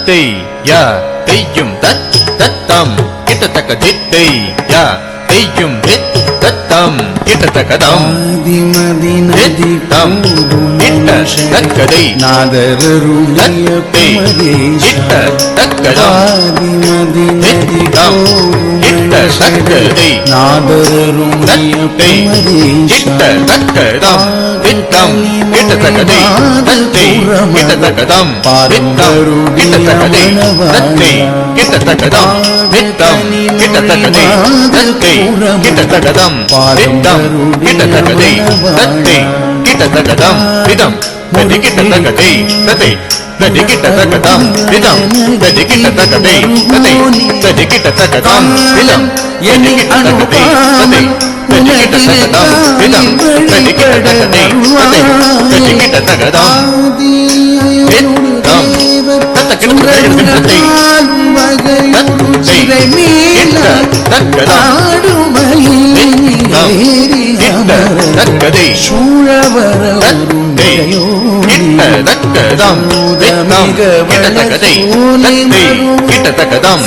தத்தை யா தெய்யும் தத்தம் கிட்டத்தக்க தித்தை யா தெய்யும் தத்தம் கிட்டத்தக்கதம் தித்தம் கிட்டத்தக்கதை தத்தை கிட்டத்தக்கதம் தித்தம் கிட்டத்தக்கதை தத்தை கிட்டத்தக்கதம் தித்தம் கிட்டத்தக்கதை தத்தை கிட்டத்தக்கதம் தித்தம் கிட்டத்தக்கதை தத்தை கிட்டத்தக்கதம் தித்தம் கிட்டத்தக்கதை தத்தை கிட்டத்தக்கதம் தித்தம் கிட்டத்தக்கதை தத்தை கிட்டத்தக்கதம் திதம் ததி கிட்டத்தக்கதை தத்தை ததி கிட்டத்தக்கதம் திதம் ததி கிட்டத்தக்கதை தத்தை ததி கிட்டத்தக்கதம் திதம் எதி கிட்டத்தக்கதை தத்தை ததி கிட்டத்தக்கதம் திதம் ததி கிட்டத்தக்கதை தத்தை ததி கிட்டத்தக்கதம் திதம் தத்த கிட்டத்தக்கதை தக்கதை சூழவரத்தை கிட்டத்தக்கதம் கிட்டத்தக்கதை கிட்டத்தக்கதம்